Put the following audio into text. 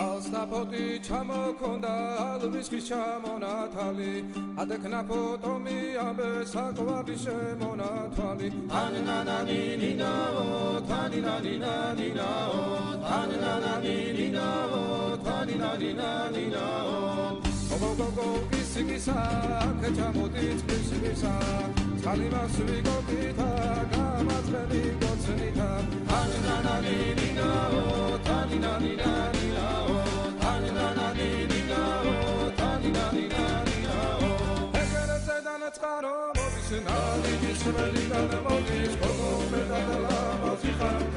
ალსნაფოტი ჩამოქონდა ალვისის ჩამონათალი ადექნა ფოტომი ამბე საკვარი შემონათვალი ანანანინინაო თანინანინანინაო ანანანინინაო თანინანინანინაო გოგოგო კისიკისა ქეჩამოდით კისიკისა წყალიმასვი გოგითა გამაწყენი გოცნითა ანანანინინაო თანინანინანინაო თანინანინინაო თანინანინანინაო ეგერზე დანაწყარო მოდის ნალიდის ველიდან მოდის გოგო მეტად ლამაზი ხარ